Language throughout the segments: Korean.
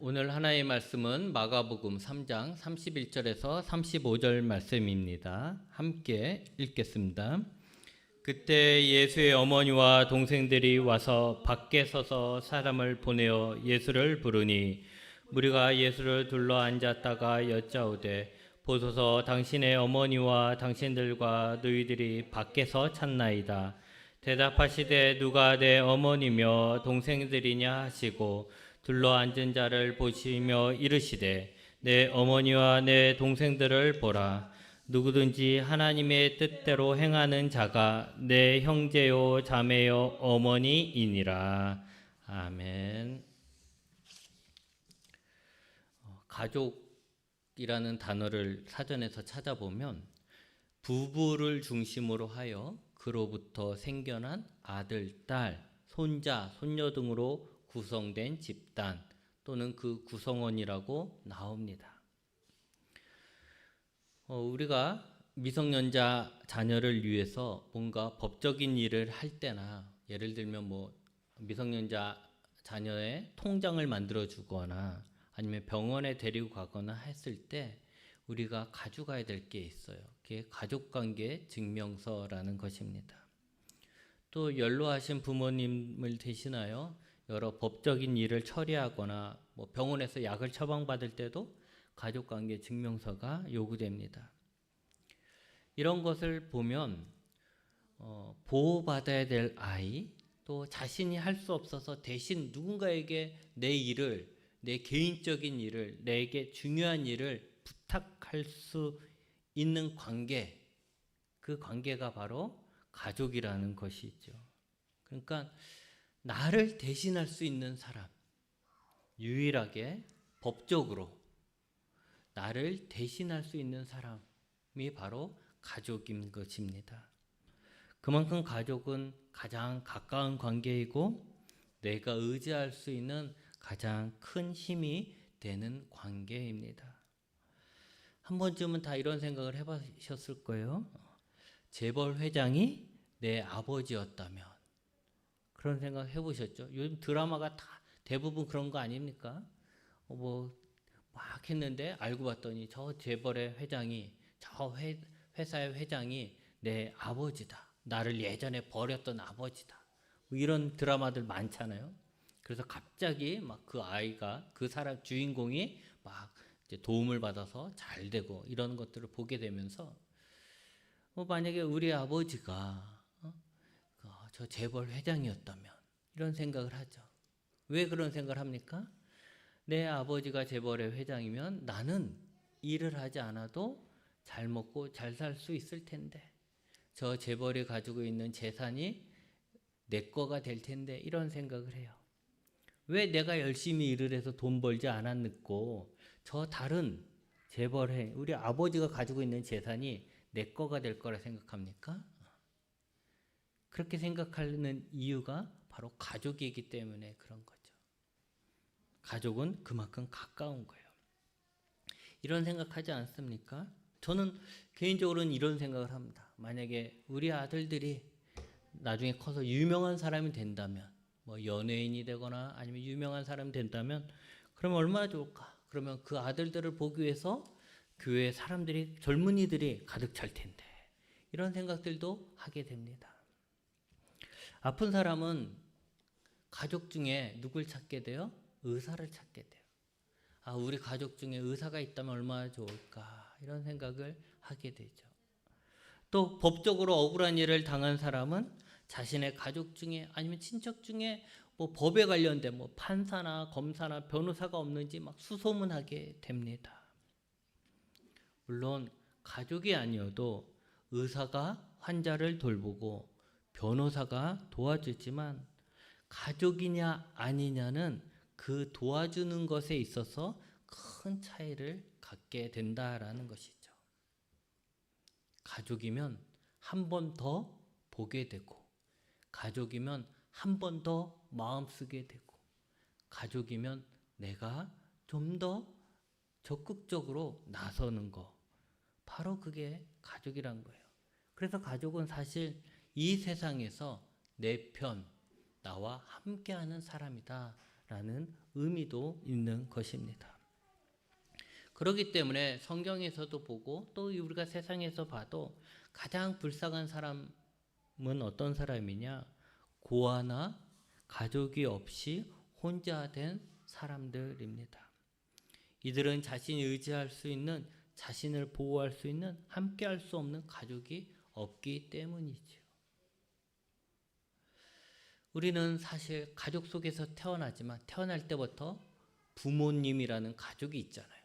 오늘 하나의 말씀은 마가복음 3장 31절에서 35절 말씀입니다. 함께 읽겠습니다. 그때 예수의 어머니와 동생들이 와서 밖에 서서 사람을 보내어 예수를 부르니 무리가 예수를 둘러 앉았다가 여짜오되 보소서 당신의 어머니와 당신들과 너희들이 밖에서 찾나이다. 대답하시되 누가 내 어머니며 동생들이냐 하시고 둘러앉은 자를 보시며 이르시되 내 어머니와 내 동생들을 보라. 누구든지 하나님의 뜻대로 행하는 자가 내 형제요 자매요 어머니이니라. 아멘. 가족이라는 단어를 사전에서 찾아보면 부부를 중심으로 하여 그로부터 생겨난 아들, 딸, 손자, 손녀 등으로 구성된 집단 또는 그 구성원이라고 나옵니다. 우리가 미성년자 자녀를 위해서 뭔가 법적인 일을 할 때나 예를 들면 미성년자 자녀의 통장을 만들어 주거나 아니면 병원에 데리고 가거나 했을 때 우리가 가져가야 될 게 있어요. 그게 가족관계 증명서라는 것입니다. 또 연로하신 부모님을 대신하여 여러 법적인 일을 처리하거나 병원에서 약을 처방받을 때도 가족관계 증명서가 요구됩니다. 이런 것을 보면 보호받아야 될 아이, 또 자신이 할 수 없어서 대신 누군가에게 내 일을, 내 개인적인 일을, 내게 중요한 일을 부탁할 수 있는 관계, 그 관계가 바로 가족이라는 것이죠. 그러니까 나를 대신할 수 있는 사람, 유일하게 법적으로 나를 대신할 수 있는 사람이 바로 가족인 것입니다. 그만큼 가족은 가장 가까운 관계이고 내가 의지할 수 있는 가장 큰 힘이 되는 관계입니다. 한 번쯤은 다 이런 생각을 해보셨을 거예요. 재벌 회장이 내 아버지였다면, 그런 생각 해보셨죠? 요즘 드라마가 다 대부분 그런 거 아닙니까? 막 했는데 알고 봤더니 저 재벌의 회장이, 저 회사의 회장이 내 아버지다. 나를 예전에 버렸던 아버지다. 이런 드라마들 많잖아요. 그래서 갑자기 막 그 아이가, 그 사람 주인공이 막 이제 도움을 받아서 잘 되고 이런 것들을 보게 되면서 만약에 우리 아버지가 저 재벌 회장이었다면, 이런 생각을 하죠. 왜 그런 생각을 합니까? 내 아버지가 재벌의 회장이면 나는 일을 하지 않아도 잘 먹고 잘 살 수 있을 텐데, 저 재벌이 가지고 있는 재산이 내 거가 될 텐데, 이런 생각을 해요. 왜 내가 열심히 일을 해서 돈 벌지 않았고 저 다른 재벌의 우리 아버지가 가지고 있는 재산이 내 거가 될 거라 생각합니까? 그렇게 생각하는 이유가 바로 가족이기 때문에 그런 거죠. 가족은 그만큼 가까운 거예요. 이런 생각하지 않습니까? 저는 개인적으로는 이런 생각을 합니다. 만약에 우리 아들들이 나중에 커서 유명한 사람이 된다면, 연예인이 되거나 아니면 유명한 사람이 된다면, 그러면 얼마나 좋을까? 그러면 그 아들들을 보기 위해서 교회 사람들이, 젊은이들이 가득 찰 텐데, 이런 생각들도 하게 됩니다. 아픈 사람은 가족 중에 누굴 찾게 돼요? 의사를 찾게 돼요. 우리 가족 중에 의사가 있다면 얼마나 좋을까? 이런 생각을 하게 되죠. 또 법적으로 억울한 일을 당한 사람은 자신의 가족 중에 아니면 친척 중에 법에 관련된 판사나 검사나 변호사가 없는지 막 수소문하게 됩니다. 물론 가족이 아니어도 의사가 환자를 돌보고 변호사가 도와주지만 가족이냐 아니냐는 그 도와주는 것에 있어서 큰 차이를 갖게 된다라는 것이죠. 가족이면 한 번 더 보게 되고, 가족이면 한 번 더 마음 쓰게 되고, 가족이면 내가 좀 더 적극적으로 나서는 거, 바로 그게 가족이란 거예요. 그래서 가족은 사실 이 세상에서 내 편, 나와 함께하는 사람이다 라는 의미도 있는 것입니다. 그렇기 때문에 성경에서도 보고 또 우리가 세상에서 봐도 가장 불쌍한 사람은 어떤 사람이냐? 고아나 가족이 없이 혼자 된 사람들입니다. 이들은 자신이 의지할 수 있는, 자신을 보호할 수 있는, 함께할 수 없는 가족이 없기 때문이죠. 우리는 사실 가족 속에서 태어나지만 태어날 때부터 부모님이라는 가족이 있잖아요.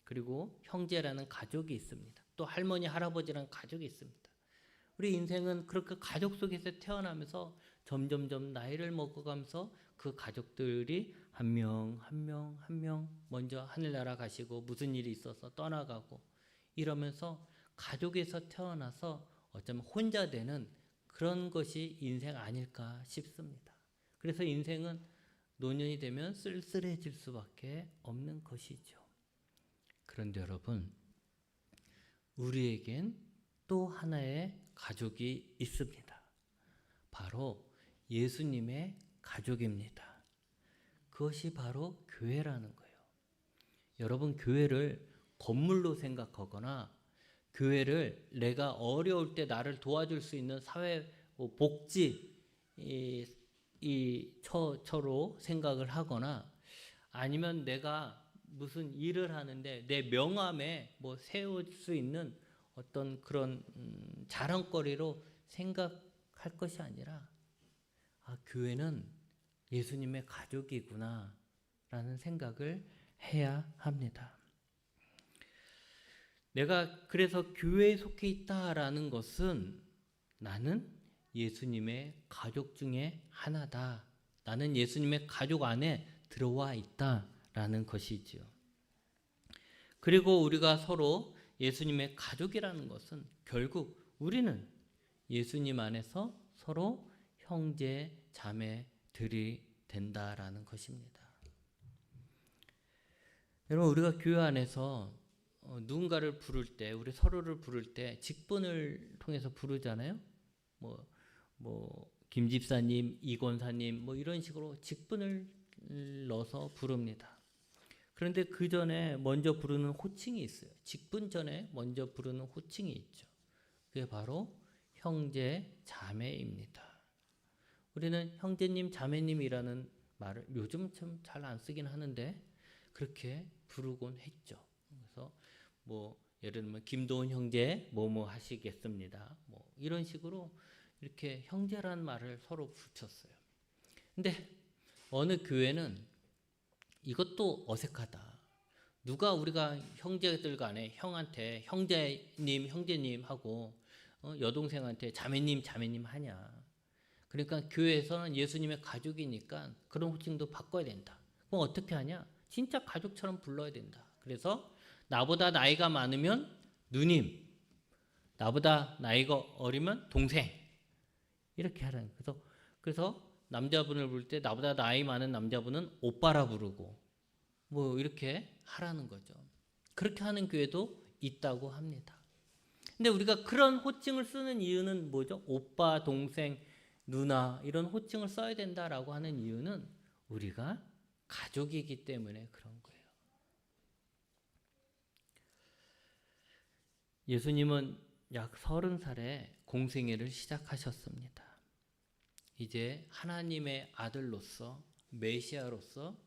그리고 형제라는 가족이 있습니다. 또 할머니, 할아버지라는 가족이 있습니다. 우리 인생은 그렇게 가족 속에서 태어나면서 점점점 나이를 먹어가면서 그 가족들이 한 명 한 명 먼저 하늘나라 가시고 무슨 일이 있어서 떠나가고 이러면서 가족에서 태어나서 어쩌면 혼자 되는 그런 것이 인생 아닐까 싶습니다. 그래서 인생은 노년이 되면 쓸쓸해질 수밖에 없는 것이죠. 그런데 여러분, 우리에겐 또 하나의 가족이 있습니다. 바로 예수님의 가족입니다. 그것이 바로 교회라는 거예요. 여러분, 교회를 건물로 생각하거나 교회를 내가 어려울 때 나를 도와줄 수 있는 사회 복지 처로 생각을 하거나 아니면 내가 무슨 일을 하는데 내 명함에 뭐 세울 수 있는 어떤 그런 자랑거리로 생각할 것이 아니라 교회는 예수님의 가족이구나 라는 생각을 해야 합니다. 내가 그래서 교회에 속해 있다라는 것은 나는 예수님의 가족 중에 하나다. 나는 예수님의 가족 안에 들어와 있다라는 것이지요. 그리고 우리가 서로 예수님의 가족이라는 것은 결국 우리는 예수님 안에서 서로 형제, 자매들이 된다라는 것입니다. 여러분, 우리가 교회 안에서 누군가를 부를 때, 우리 서로를 부를 때 직분을 통해서 부르잖아요. 김 집사님, 이 권사님, 이런 식으로 직분을 넣어서 부릅니다. 그런데 그 전에 먼저 부르는 호칭이 있어요. 직분 전에 먼저 부르는 호칭이 있죠. 그게 바로 형제, 자매입니다. 우리는 형제님, 자매님이라는 말을 요즘 좀 잘 안 쓰긴 하는데 그렇게 부르곤 했죠. 그래서 예를 들면 김도훈 형제 뭐뭐 하시겠습니다. 이런 식으로 이렇게 형제라는 말을 서로 붙였어요. 근데 어느 교회는 이것도 어색하다. 누가 우리가 형제들 간에 형한테 형제님 하고 여동생한테 자매님 하냐. 그러니까 교회에서는 예수님의 가족이니까 그런 호칭도 바꿔야 된다. 그럼 어떻게 하냐? 진짜 가족처럼 불러야 된다. 그래서 나보다 나이가 많으면 누님, 나보다 나이가 어리면 동생 이렇게 하라는. 그래서 남자분을 부를 때 나보다 나이 많은 남자분은 오빠라 부르고 이렇게 하라는 거죠. 그렇게 하는 교회도 있다고 합니다. 근데 우리가 그런 호칭을 쓰는 이유는 뭐죠? 오빠, 동생, 누나 이런 호칭을 써야 된다라고 하는 이유는 우리가 가족이기 때문에 그런 거예요. 예수님은 약 30살에 공생애를 시작하셨습니다. 이제 하나님의 아들로서 메시아로서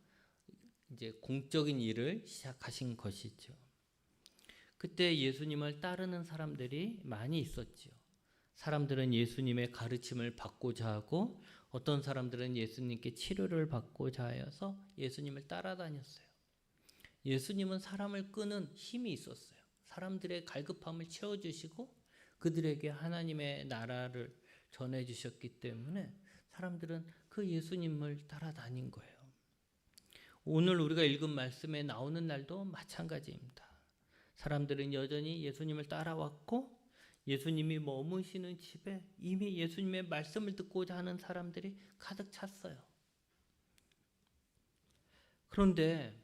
이제 공적인 일을 시작하신 것이죠. 그때 예수님을 따르는 사람들이 많이 있었지요. 사람들은 예수님의 가르침을 받고자 하고 어떤 사람들은 예수님께 치료를 받고자 하여서 예수님을 따라다녔어요. 예수님은 사람을 끄는 힘이 있었어요. 사람들의 갈급함을 채워주시고 그들에게 하나님의 나라를 전해주셨기 때문에 사람들은 그 예수님을 따라다닌 거예요. 오늘 우리가 읽은 말씀에 나오는 날도 마찬가지입니다. 사람들은 여전히 예수님을 따라왔고 예수님이 머무시는 집에 이미 예수님의 말씀을 듣고자 하는 사람들이 가득 찼어요. 그런데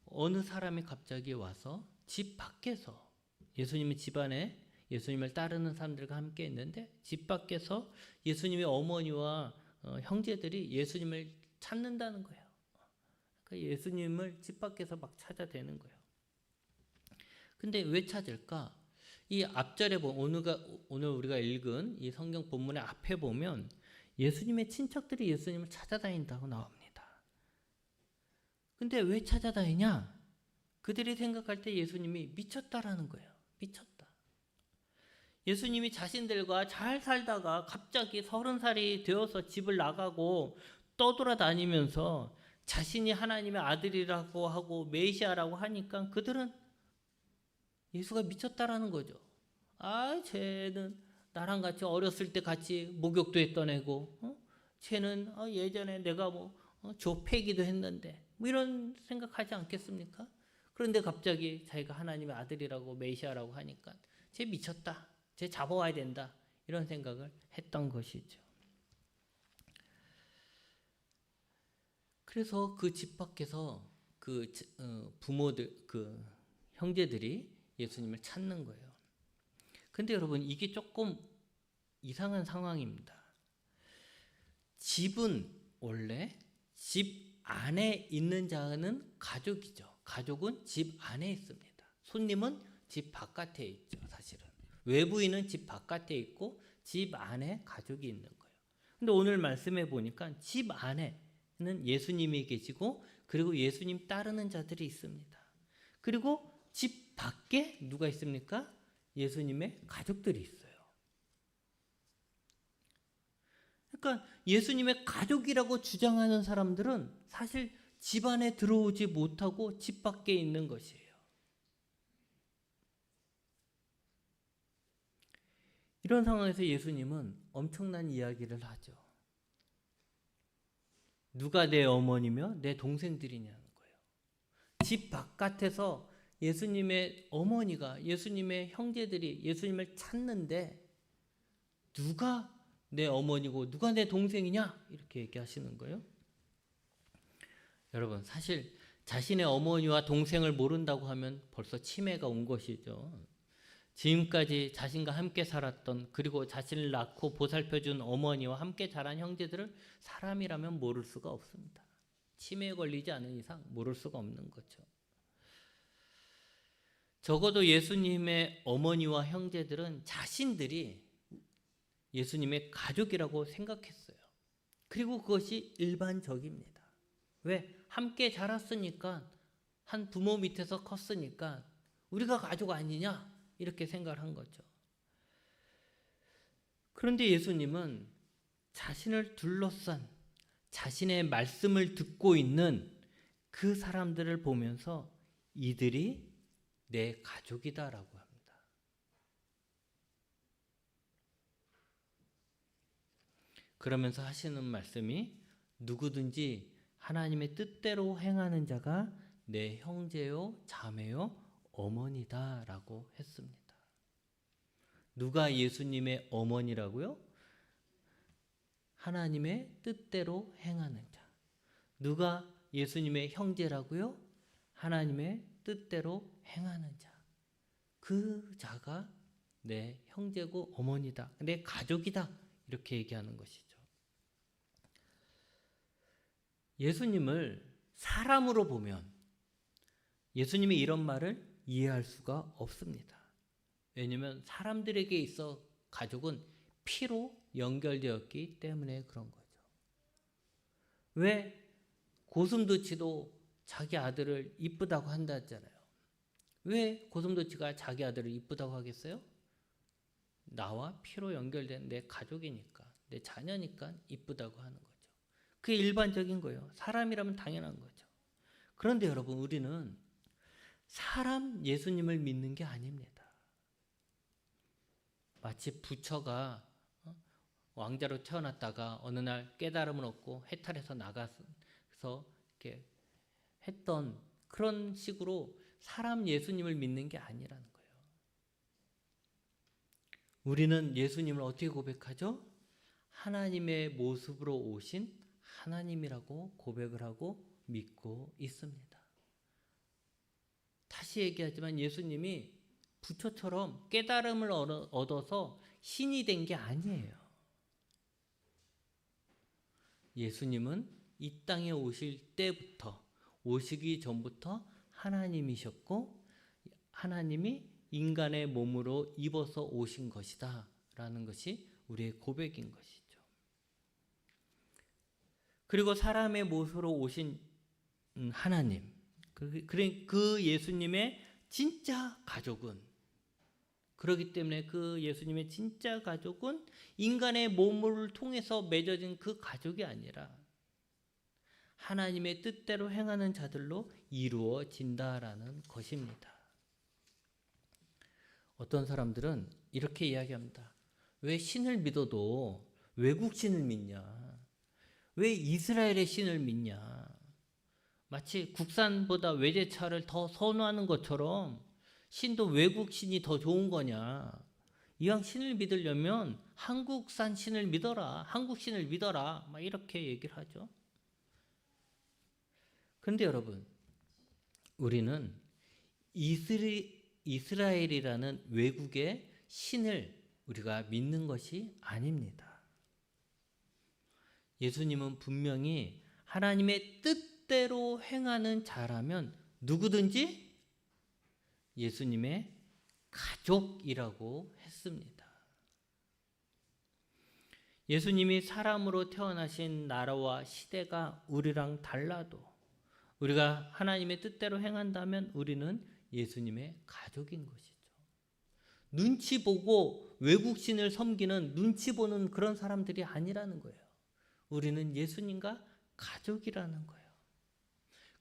어느 사람이 갑자기 와서 집 밖에서 예수님의 집 안에 예수님을 따르는 사람들과 함께 있는데 집 밖에서 예수님의 어머니와 형제들이 예수님을 찾는다는 거예요. 예수님을 집 밖에서 막 찾아대는 거예요. 근데 왜 찾을까? 이 앞절에 오늘 우리가 읽은 이 성경 본문의 앞에 보면 예수님의 친척들이 예수님을 찾아다닌다고 나옵니다. 근데 왜 찾아다니냐? 그들이 생각할 때 예수님이 미쳤다라는 거예요. 미쳤다. 예수님이 자신들과 잘 살다가 갑자기 30살이 되어서 집을 나가고 떠돌아다니면서 자신이 하나님의 아들이라고 하고 메시아라고 하니까 그들은 예수가 미쳤다라는 거죠. 쟤는 나랑 같이 어렸을 때 같이 목욕도 했던 애고, 쟤는 예전에 내가 조패기도 했는데, 이런 생각하지 않겠습니까? 그런데 갑자기 자기가 하나님의 아들이라고 메시아라고 하니까 쟤 미쳤다. 쟤 잡아와야 된다. 이런 생각을 했던 것이죠. 그래서 그 집 밖에서 그 부모들, 그 형제들이 예수님을 찾는 거예요. 근데 여러분, 이게 조금 이상한 상황입니다. 집은 원래 집 안에 있는 자는 가족이죠. 가족은 집 안에 있습니다. 손님은 집 바깥에 있죠, 사실은. 외부인은 집 바깥에 있고 집 안에 가족이 있는 거예요. 근데 오늘 말씀해 보니까 집 안에는 예수님이 계시고 그리고 예수님 따르는 자들이 있습니다. 그리고 집 밖에 누가 있습니까? 예수님의 가족들이 있어요. 그러니까 예수님의 가족이라고 주장하는 사람들은 사실 집 안에 들어오지 못하고 집 밖에 있는 것이에요. 이런 상황에서 예수님은 엄청난 이야기를 하죠. 누가 내 어머니며 내 동생들이냐는 거예요. 집 바깥에서 예수님의 어머니가, 예수님의 형제들이 예수님을 찾는데 누가 내 어머니고 누가 내 동생이냐? 이렇게 얘기하시는 거예요. 여러분, 사실 자신의 어머니와 동생을 모른다고 하면 벌써 치매가 온 것이죠. 지금까지 자신과 함께 살았던, 그리고 자신을 낳고 보살펴준 어머니와 함께 자란 형제들을 사람이라면 모를 수가 없습니다. 치매에 걸리지 않은 이상 모를 수가 없는 거죠. 적어도 예수님의 어머니와 형제들은 자신들이 예수님의 가족이라고 생각했어요. 그리고 그것이 일반적입니다. 왜? 함께 자랐으니까, 한 부모 밑에서 컸으니까 우리가 가족 아니냐? 이렇게 생각을 한 거죠. 그런데 예수님은 자신을 둘러싼, 자신의 말씀을 듣고 있는 그 사람들을 보면서 이들이 내 가족이다라고 합니다. 그러면서 하시는 말씀이 누구든지 하나님의 뜻대로 행하는 자가 내 형제요, 자매요, 어머니다라고 했습니다. 누가 예수님의 어머니라고요? 하나님의 뜻대로 행하는 자. 누가 예수님의 형제라고요? 하나님의 뜻대로 행하는 자. 그 자가 내 형제고 어머니다. 내 가족이다. 이렇게 얘기하는 것이죠. 예수님을 사람으로 보면 예수님이 이런 말을 이해할 수가 없습니다. 왜냐하면 사람들에게 있어 가족은 피로 연결되었기 때문에 그런 거죠. 왜 고슴도치도 자기 아들을 이쁘다고 한다잖아요. 왜 고슴도치가 자기 아들을 이쁘다고 하겠어요? 나와 피로 연결된 내 가족이니까, 내 자녀니까 이쁘다고 하는 거죠. 그게 일반적인 거예요. 사람이라면 당연한 거죠. 그런데 여러분, 우리는 사람 예수님을 믿는 게 아닙니다. 마치 부처가 왕자로 태어났다가 어느 날 깨달음을 얻고 해탈해서 나가서 이렇게 했던 그런 식으로 사람 예수님을 믿는 게 아니라는 거예요. 우리는 예수님을 어떻게 고백하죠? 하나님의 모습으로 오신 하나님이라고 고백을 하고 믿고 있습니다. 다시 얘기하지만 예수님이 부처처럼 깨달음을 얻어서 신이 된 게 아니에요. 예수님은 이 땅에 오실 때부터 오시기 전부터 하나님이셨고 하나님이 인간의 몸으로 입어서 오신 것이다 라는 것이 우리의 고백인 것이죠. 그리고 사람의 모습으로 오신 하나님, 그 예수님의 진짜 가족은, 그렇기 때문에 그 예수님의 진짜 가족은 인간의 몸을 통해서 맺어진 그 가족이 아니라 하나님의 뜻대로 행하는 자들로 이루어진다라는 것입니다. 어떤 사람들은 이렇게 이야기합니다. 왜 신을 믿어도 외국 신을 믿냐? 왜 이스라엘의 신을 믿냐? 마치 국산보다 외제차를 더 선호하는 것처럼 신도 외국 신이 더 좋은 거냐? 이왕 신을 믿으려면 한국산 신을 믿어라. 한국 신을 믿어라. 막 이렇게 얘기를 하죠. 그런데 여러분, 우리는 이스라엘이라는 외국의 신을 우리가 믿는 것이 아닙니다. 예수님은 분명히 하나님의 뜻대로 행하는 자라면 누구든지 예수님의 가족이라고 했습니다. 예수님이 사람으로 태어나신 나라와 시대가 우리랑 달라도 우리가 하나님의 뜻대로 행한다면 우리는 예수님의 가족인 것이죠. 눈치 보고 외국 신을 섬기는 눈치 보는 그런 사람들이 아니라는 거예요. 우리는 예수님과 가족이라는 거예요.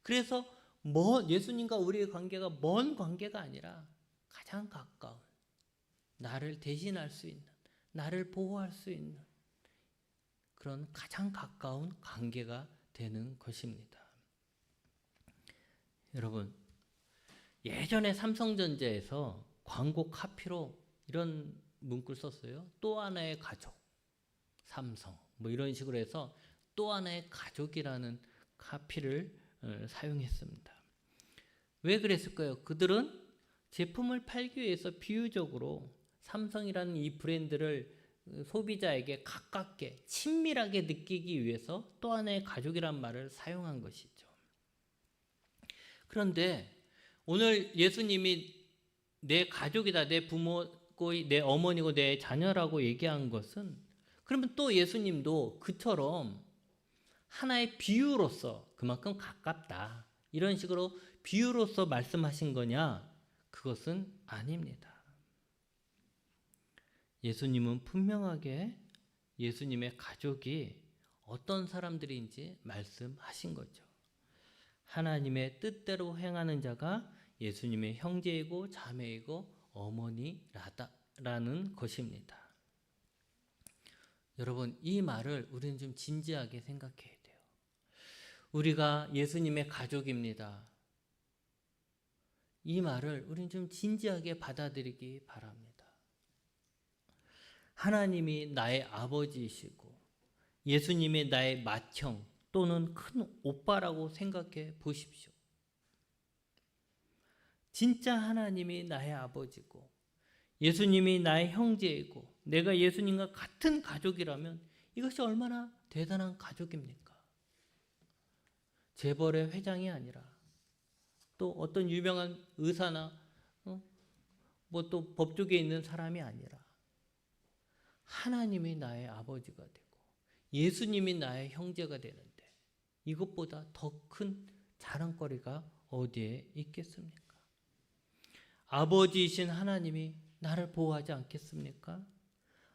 그래서 예수님과 우리의 관계가 먼 관계가 아니라 가장 가까운, 나를 대신할 수 있는, 나를 보호할 수 있는 그런 가장 가까운 관계가 되는 것입니다. 여러분, 예전에 삼성전자에서 광고 카피로 이런 문구를 썼어요. 또 하나의 가족, 삼성 뭐 이런 식으로 해서 또 하나의 가족이라는 카피를 사용했습니다. 왜 그랬을까요? 그들은 제품을 팔기 위해서 비유적으로 삼성이라는 이 브랜드를 소비자에게 가깝게 친밀하게 느끼기 위해서 또 하나의 가족이란 말을 사용한 것이죠. 그런데 오늘 예수님이 내 가족이다, 내 부모고 내 어머니고 내 자녀라고 얘기한 것은, 그러면 또 예수님도 그처럼 하나의 비유로서 그만큼 가깝다, 이런 식으로 비유로서 말씀하신 거냐? 그것은 아닙니다. 예수님은 분명하게 예수님의 가족이 어떤 사람들인지 말씀하신 거죠. 하나님의 뜻대로 행하는 자가 예수님의 형제이고 자매이고 어머니라는 것입니다. 여러분, 이 말을 우리는 좀 진지하게 생각해야 돼요. 우리가 예수님의 가족입니다. 이 말을 우리는 좀 진지하게 받아들이기 바랍니다. 하나님이 나의 아버지이시고 예수님이 나의 맏형 또는 큰 오빠라고 생각해 보십시오. 진짜 하나님이 나의 아버지고 예수님이 나의 형제이고 내가 예수님과 같은 가족이라면 이것이 얼마나 대단한 가족입니까? 재벌의 회장이 아니라 또 어떤 유명한 의사나 뭐 또 법조계에 있는 사람이 아니라 하나님이 나의 아버지가 되고 예수님이 나의 형제가 되는데 이것보다 더 큰 자랑거리가 어디에 있겠습니까? 아버지이신 하나님이 나를 보호하지 않겠습니까?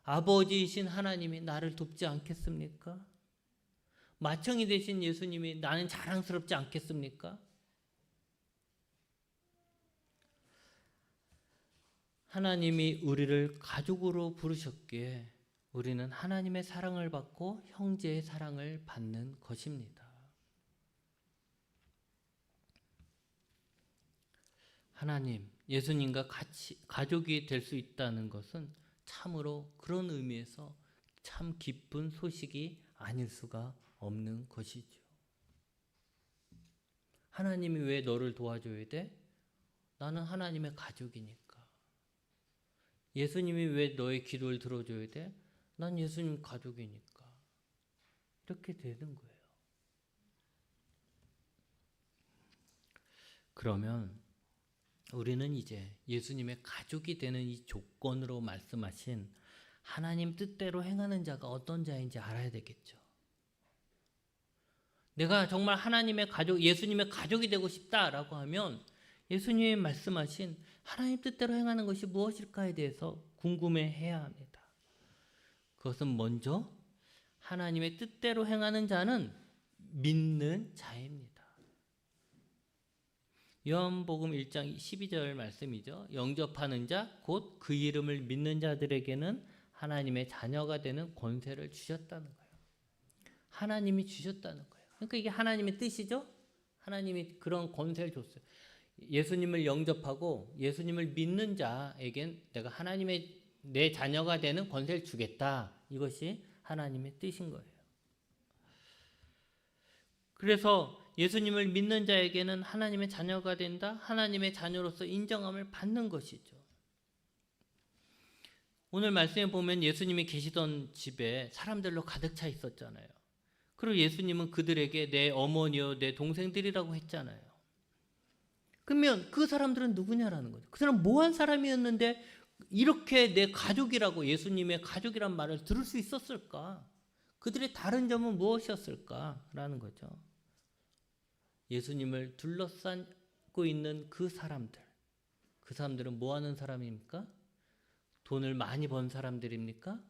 아버지이신 하나님이 나를 돕지 않겠습니까? 맏형이 되신 예수님이 나는 자랑스럽지 않겠습니까? 하나님이 우리를 가족으로 부르셨기에 우리는 하나님의 사랑을 받고 형제의 사랑을 받는 것입니다. 하나님, 예수님과 같이 가족이 될 수 있다는 것은 참으로 그런 의미에서 참 기쁜 소식이 아닐 수가 없는 것이죠. 하나님이 왜 너를 도와줘야 돼? 나는 하나님의 가족이니까. 예수님이 왜 너의 기도를 들어줘야 돼? 난 예수님 가족이니까. 이렇게 되는 거예요. 그러면 우리는 이제 예수님의 가족이 되는 이 조건으로 말씀하신 하나님 뜻대로 행하는 자가 어떤 자인지 알아야 되겠죠. 내가 정말 하나님의 가족, 예수님의 가족이 되고 싶다라고 하면 예수님이 말씀하신 하나님 뜻대로 행하는 것이 무엇일까에 대해서 궁금해해야 합니다. 그것은 먼저 하나님의 뜻대로 행하는 자는 믿는 자입니다. 요한복음 1장 12절 말씀이죠. 영접하는 자, 곧 그 이름을 믿는 자들에게는 하나님의 자녀가 되는 권세를 주셨다는 거예요. 하나님이 주셨다는 거예요. 그러니까 이게 하나님의 뜻이죠. 하나님이 그런 권세를 줬어요. 예수님을 영접하고 예수님을 믿는 자에겐 내가 하나님의 내 자녀가 되는 권세를 주겠다. 이것이 하나님의 뜻인 거예요. 그래서 예수님을 믿는 자에게는 하나님의 자녀가 된다. 하나님의 자녀로서 인정함을 받는 것이죠. 오늘 말씀에 보면 예수님이 계시던 집에 사람들로 가득 차 있었잖아요. 그리고 예수님은 그들에게 내 어머니요 내 동생들이라고 했잖아요. 그러면 그 사람들은 누구냐라는 거죠. 그 사람은 뭐한 사람이었는데 이렇게 내 가족이라고 예수님의 가족이란 말을 들을 수 있었을까? 그들의 다른 점은 무엇이었을까라는 거죠. 예수님을 둘러싸고 있는 그 사람들은 뭐 하는 사람입니까? 돈을 많이 번 사람들입니까?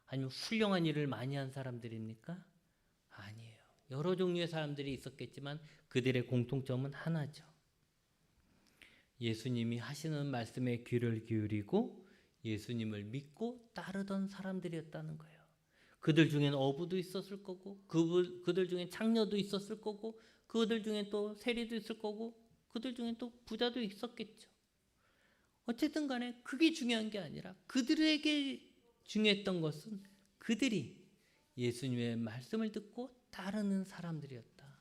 아니면 훌륭한 일을 많이 한 사람들입니까? 아니에요. 여러 종류의 사람들이 있었겠지만 그들의 공통점은 하나죠. 예수님이 하시는 말씀에 귀를 기울이고 예수님을 믿고 따르던 사람들이었다는 거예요. 그들 중엔 어부도 있었을 거고 그들 중엔 창녀도 있었을 거고 그들 중엔 또 세리도 있을 거고 그들 중엔 또 부자도 있었겠죠. 어쨌든 간에 그게 중요한 게 아니라 그들에게 중요했던 것은 그들이 예수님의 말씀을 듣고 따르는 사람들이었다.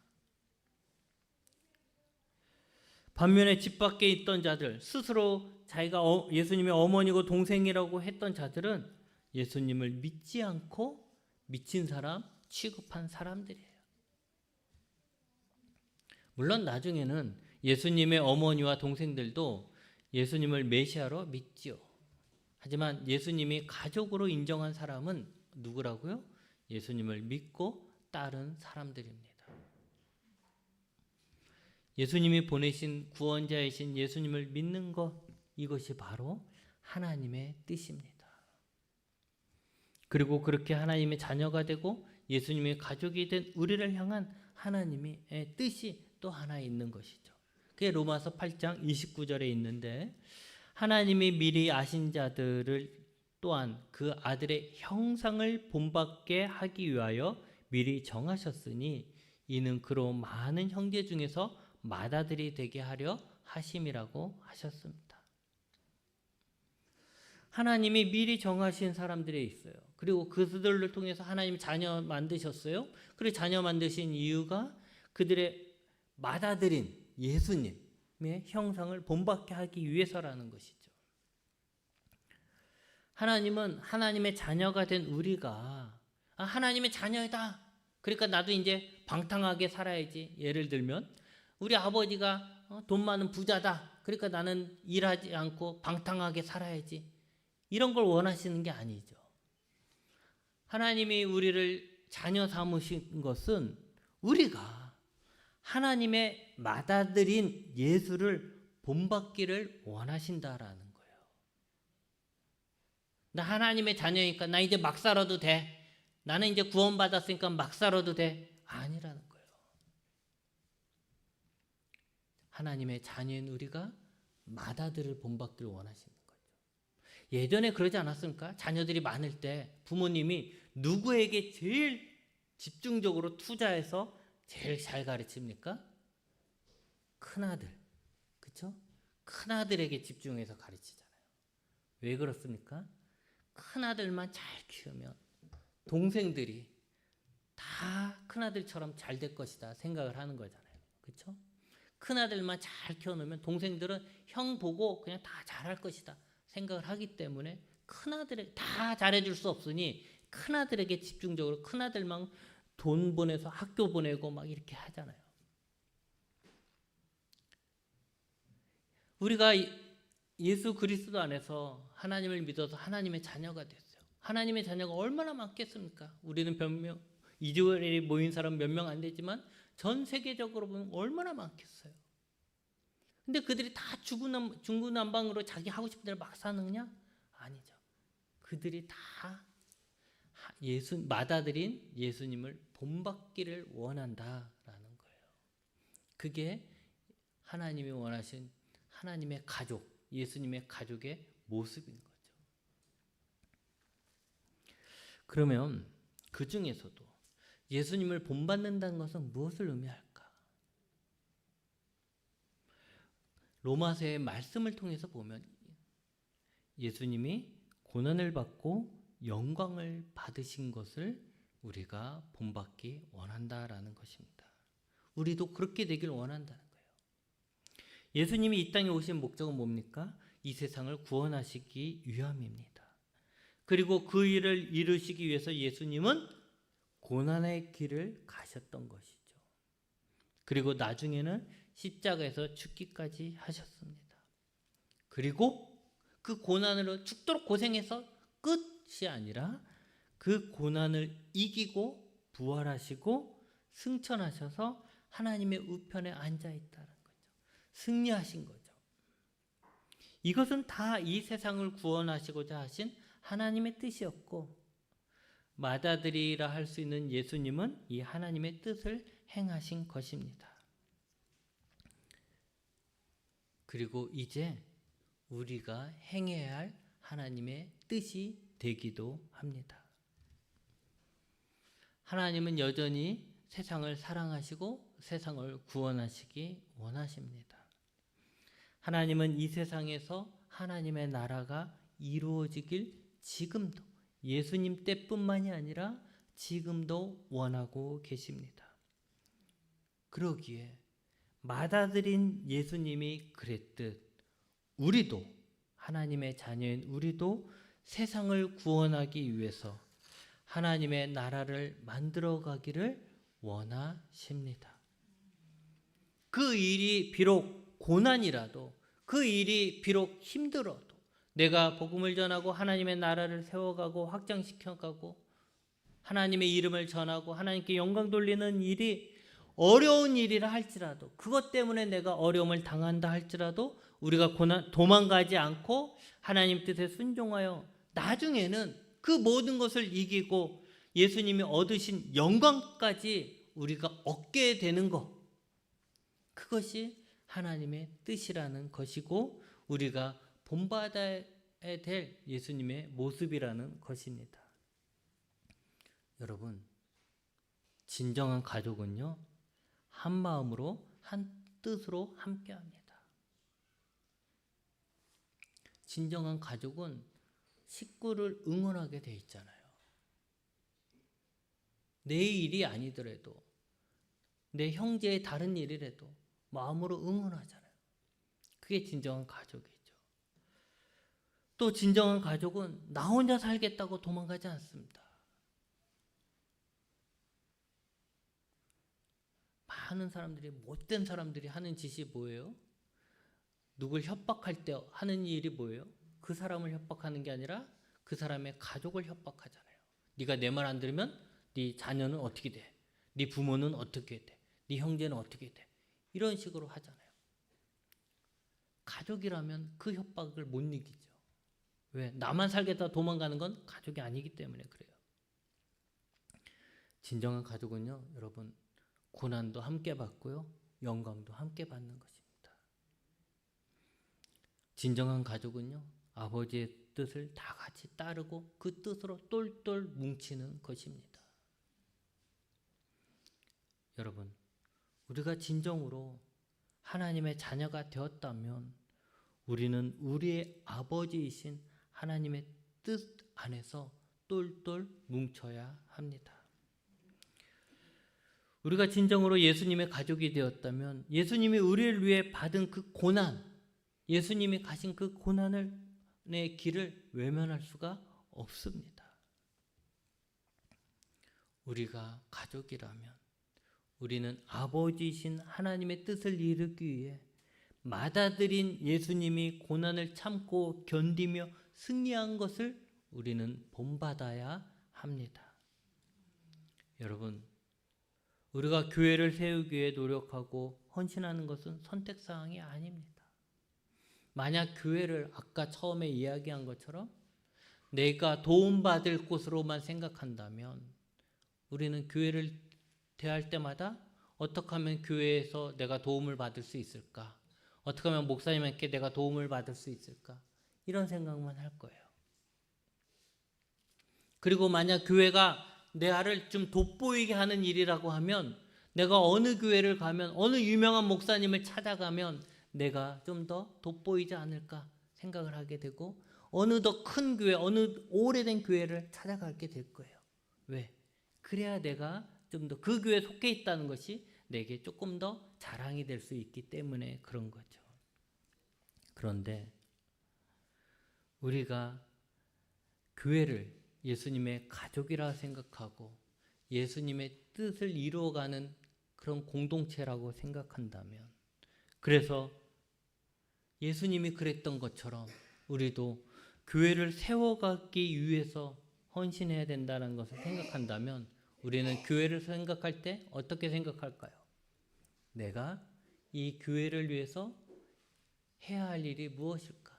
반면에 집 밖에 있던 자들, 스스로 자기가 예수님의 어머니고 동생이라고 했던 자들은 예수님을 믿지 않고 미친 사람, 취급한 사람들이에요. 물론 나중에는 예수님의 어머니와 동생들도 예수님을 메시아로 믿지요. 하지만 예수님이 가족으로 인정한 사람은 누구라고요? 예수님을 믿고 따른 사람들입니다. 예수님이 보내신 구원자이신 예수님을 믿는 것, 이것이 바로 하나님의 뜻입니다. 그리고 그렇게 하나님의 자녀가 되고 예수님의 가족이 된 우리를 향한 하나님의 뜻이 또 하나 있는 것이죠. 그게 로마서 8장 29절에 있는데 하나님이 미리 아신 자들을 또한 그 아들의 형상을 본받게 하기 위하여 미리 정하셨으니 이는 그로 많은 형제 중에서 맏아들이 되게 하려 하심이라고 하셨습니다. 하나님이 미리 정하신 사람들이 있어요. 그리고 그들을 통해서 하나님 자녀 만드셨어요. 그리고 자녀 만드신 이유가 그들의 맏아들인 예수님의 형상을 본받게 하기 위해서라는 것이죠. 하나님은 하나님의 자녀가 된 우리가 하나님의 자녀이다. 그러니까 나도 이제 방탕하게 살아야지. 예를 들면 우리 아버지가 돈 많은 부자다. 그러니까 나는 일하지 않고 방탕하게 살아야지. 이런 걸 원하시는 게 아니죠. 하나님이 우리를 자녀 삼으신 것은 우리가 하나님의 맏아들인 예수를 본받기를 원하신다라는 거예요. 나 하나님의 자녀니까 나 이제 막 살아도 돼. 나는 이제 구원받았으니까 막 살아도 돼. 아니라는 거예요. 하나님의 자녀인 우리가 맏아들을 본받기를 원하시는 거죠. 예전에 그러지 않았습니까? 자녀들이 많을 때 부모님이 누구에게 제일 집중적으로 투자해서 제일 잘 가르칩니까? 큰아들. 그렇죠? 큰아들에게 집중해서 가르치잖아요. 왜 그렇습니까? 큰아들만 잘 키우면 동생들이 다 큰아들처럼 잘 될 것이다 생각을 하는 거잖아요. 그렇죠? 큰아들만 잘 키워놓으면 동생들은 형 보고 그냥 다 잘할 것이다 생각을 하기 때문에 큰아들에게 다 잘해줄 수 없으니 큰아들에게 집중적으로 큰아들만 돈 보내서 학교 보내고 막 이렇게 하잖아요. 우리가 예수 그리스도 안에서 하나님을 믿어서 하나님의 자녀가 됐어요. 하나님의 자녀가 얼마나 많겠습니까? 우리는 이 교회에 모인 사람 몇 명 안 되지만 전 세계적으로 보면 얼마나 많겠어요. 근데 그들이 다 중구난방으로 자기 하고 싶은 대로 막 사느냐? 아니죠. 그들이 다 맏아들인 예수님을 본받기를 원한다라는 거예요. 그게 하나님이 원하신 하나님의 가족, 예수님의 가족의 모습인 거죠. 그러면 그 중에서도 예수님을 본받는다는 것은 무엇을 의미할까? 로마서의 말씀을 통해서 보면 예수님이 고난을 받고 영광을 받으신 것을 우리가 본받기 원한다라는 것입니다. 우리도 그렇게 되길 원한다는 거예요. 예수님이 이 땅에 오신 목적은 뭡니까? 이 세상을 구원하시기 위함입니다. 그리고 그 일을 이루시기 위해서 예수님은 고난의 길을 가셨던 것이죠. 그리고 나중에는 십자가에서 죽기까지 하셨습니다. 그리고 그 고난으로 죽도록 고생해서 끝이 아니라 그 고난을 이기고 부활하시고 승천하셔서 하나님의 우편에 앉아 있다는 거죠. 승리하신 거죠. 이것은 다 이 세상을 구원하시고자 하신 하나님의 뜻이었고, 맏아들이라 할 수 있는 예수님은 이 하나님의 뜻을 행하신 것입니다. 그리고 이제 우리가 행해야 할 하나님의 뜻이 되기도 합니다. 하나님은 여전히 세상을 사랑하시고 세상을 구원하시기 원하십니다. 하나님은 이 세상에서 하나님의 나라가 이루어지길 지금도 예수님 때뿐만이 아니라 지금도 원하고 계십니다. 그러기에 맏아들인 예수님이 그랬듯 우리도, 하나님의 자녀인 우리도 세상을 구원하기 위해서 하나님의 나라를 만들어 가기를 원하십니다. 그 일이 비록 고난이라도, 그 일이 비록 힘들어도, 내가 복음을 전하고 하나님의 나라를 세워가고 확장시켜가고 하나님의 이름을 전하고 하나님께 영광 돌리는 일이 어려운 일이라 할지라도, 그것 때문에 내가 어려움을 당한다 할지라도 우리가 도망가지 않고 하나님 뜻에 순종하여 나중에는 그 모든 것을 이기고 예수님이 얻으신 영광까지 우리가 얻게 되는 것, 그것이 하나님의 뜻이라는 것이고 우리가 본받아야 될 예수님의 모습이라는 것입니다. 여러분, 진정한 가족은요, 한 마음으로 한 뜻으로 함께합니다. 진정한 가족은 식구를 응원하게 돼 있잖아요. 내 일이 아니더라도, 내 형제의 다른 일이라도 마음으로 응원하잖아요. 그게 진정한 가족이죠. 또 진정한 가족은 나 혼자 살겠다고 도망가지 않습니다. 많은 사람들이, 못된 사람들이 하는 짓이 뭐예요? 누굴 협박할 때 하는 일이 뭐예요? 그 사람을 협박하는 게 아니라 그 사람의 가족을 협박하잖아요. 네가 내 말 안 들으면 네 자녀는 어떻게 돼? 네 부모는 어떻게 돼? 네 형제는 어떻게 돼? 이런 식으로 하잖아요. 가족이라면 그 협박을 못 이기죠. 왜? 나만 살겠다 도망가는 건 가족이 아니기 때문에 그래요. 진정한 가족은요, 여러분, 고난도 함께 받고요, 영광도 함께 받는 것입니다. 진정한 가족은요, 아버지의 뜻을 다 같이 따르고 그 뜻으로 똘똘 뭉치는 것입니다. 여러분, 우리가 진정으로 하나님의 자녀가 되었다면 우리는 우리의 아버지이신 하나님의 뜻 안에서 똘똘 뭉쳐야 합니다. 우리가 진정으로 예수님의 가족이 되었다면 예수님이 우리를 위해 받은 그 고난, 예수님이 가신 그 고난의 길을 외면할 수가 없습니다. 우리가 가족이라면 우리는 아버지이신 하나님의 뜻을 이루기 위해 맞아들인 예수님이 고난을 참고 견디며 승리한 것을 우리는 본받아야 합니다. 여러분, 우리가 교회를 세우기 위해 노력하고 헌신하는 것은 선택사항이 아닙니다. 만약 교회를 아까 처음에 이야기한 것처럼 내가 도움받을 곳으로만 생각한다면 우리는 교회를 대할 때마다 어떻게 하면 교회에서 내가 도움을 받을 수 있을까? 어떻게 하면 목사님에게 내가 도움을 받을 수 있을까? 이런 생각만 할 거예요. 그리고 만약 교회가 내 알을 좀 돋보이게 하는 일이라고 하면 내가 어느 교회를 가면 어느 유명한 목사님을 찾아가면 내가 좀 더 돋보이지 않을까 생각을 하게 되고 어느 더 큰 교회, 어느 오래된 교회를 찾아가게 될 거예요. 왜? 그래야 내가 좀 더 그 교회에 속해 있다는 것이 내게 조금 더 자랑이 될 수 있기 때문에 그런 거죠. 그런데 우리가 교회를 예수님의 가족이라 생각하고 예수님의 뜻을 이루어가는 그런 공동체라고 생각한다면, 그래서 예수님이 그랬던 것처럼 우리도 교회를 세워가기 위해서 헌신해야 된다는 것을 생각한다면 우리는 교회를 생각할 때 어떻게 생각할까요? 내가 이 교회를 위해서 해야 할 일이 무엇일까?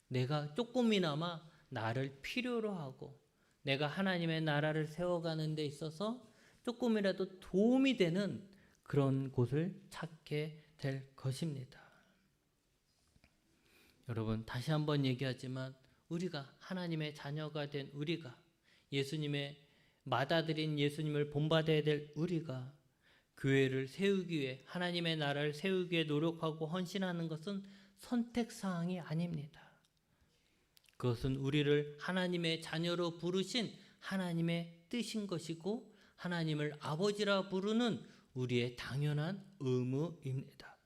내가 조금이나마 나를 필요로 하고 내가 하나님의 나라를 세워가는 데 있어서 조금이라도 도움이 되는 그런 곳을 찾게 될 것입니다. 여러분, 다시 한번 얘기하지만 우리가 하나님의 자녀가 된 우리가 예수님의 맞아들인 예수님을 본받아야 될 우리가 교회를 세우기 위해 하나님의 나라를 세우기 위해 노력하고 헌신하는 것은 선택사항이 아닙니다. 그것은 우리를 하나님의 자녀로 부르신 하나님의 뜻인 것이고 하나님을 아버지라 부르는 우리의 당연한 의무입니다.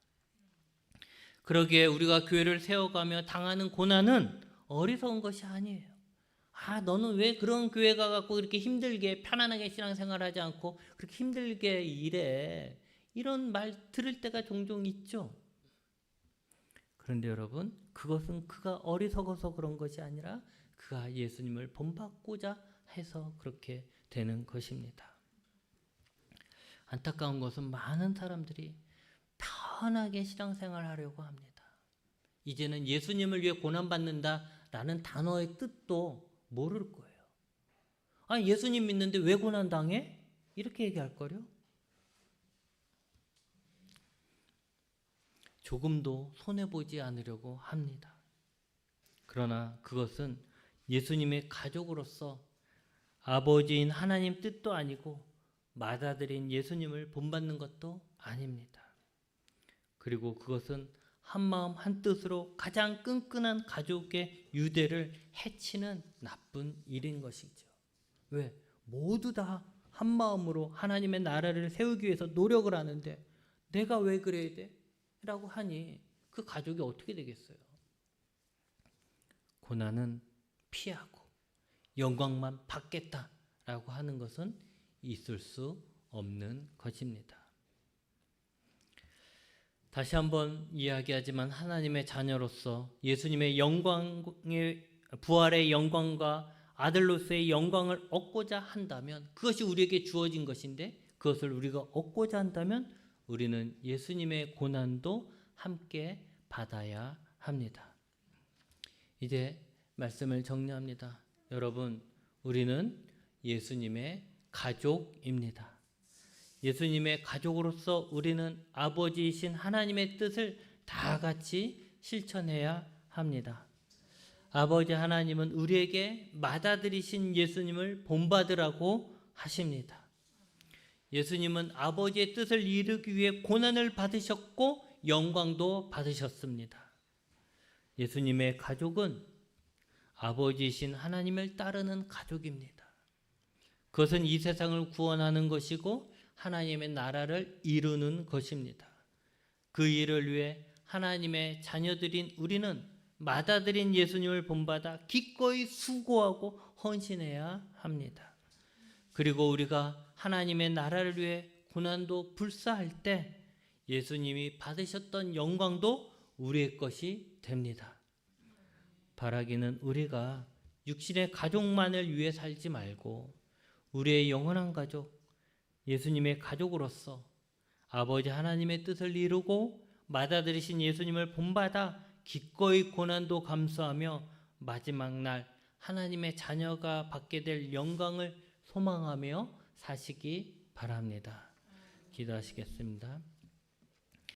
그러기에 우리가 교회를 세워가며 당하는 고난은 어리석은 것이 아니에요. 너는 왜 그런 교회 가갖고 이렇게 힘들게 편안하게 신앙생활하지 않고 그렇게 힘들게 일해? 이런 말 들을 때가 종종 있죠. 그런데 여러분, 그것은 그가 어리석어서 그런 것이 아니라 그가 예수님을 본받고자 해서 그렇게 되는 것입니다. 안타까운 것은 많은 사람들이 편하게 신앙생활을 하려고 합니다. 이제는 예수님을 위해 고난받는다라는 단어의 뜻도 모를 거예요. 예수님 믿는데 왜 고난당해? 이렇게 얘기할 거요. 조금도 손해보지 않으려고 합니다. 그러나 그것은 예수님의 가족으로서 아버지인 하나님 뜻도 아니고 맞아들인 예수님을 본받는 것도 아닙니다. 그리고 그것은 한마음 한뜻으로 가장 끈끈한 가족의 유대를 해치는 나쁜 일인 것이죠. 왜? 모두 다 한마음으로 하나님의 나라를 세우기 위해서 노력을 하는데 내가 왜 그래야 돼? 라고 하니 그 가족이 어떻게 되겠어요? 고난은 피하고 영광만 받겠다라고 하는 것은 있을 수 없는 것입니다. 다시 한번 이야기하지만 하나님의 자녀로서 예수님의 영광의 부활의 영광과 아들로서의 영광을 얻고자 한다면 그것이 우리에게 주어진 것인데 그것을 우리가 얻고자 한다면 우리는 예수님의 고난도 함께 받아야 합니다. 이제 말씀을 정리합니다. 여러분, 우리는 예수님의 가족입니다. 예수님의 가족으로서 우리는 아버지이신 하나님의 뜻을 다 같이 실천해야 합니다. 아버지 하나님은 우리에게 맏아들이신 예수님을 본받으라고 하십니다. 예수님은 아버지의 뜻을 이루기 위해 고난을 받으셨고 영광도 받으셨습니다. 예수님의 가족은 아버지이신 하나님을 따르는 가족입니다. 그것은 이 세상을 구원하는 것이고 하나님의 나라를 이루는 것입니다. 그 일을 위해 하나님의 자녀들인 우리는 맏아들인 예수님을 본받아 기꺼이 수고하고 헌신해야 합니다. 그리고 우리가 하나님의 나라를 위해 고난도 불사할 때 예수님이 받으셨던 영광도 우리의 것이 됩니다. 바라기는 우리가 육신의 가족만을 위해 살지 말고 우리의 영원한 가족, 예수님의 가족으로서 아버지 하나님의 뜻을 이루고 맞아들이신 예수님을 본받아 기꺼이 고난도 감수하며 마지막 날 하나님의 자녀가 받게 될 영광을 소망하며 사시기 바랍니다. 기도하시겠습니다.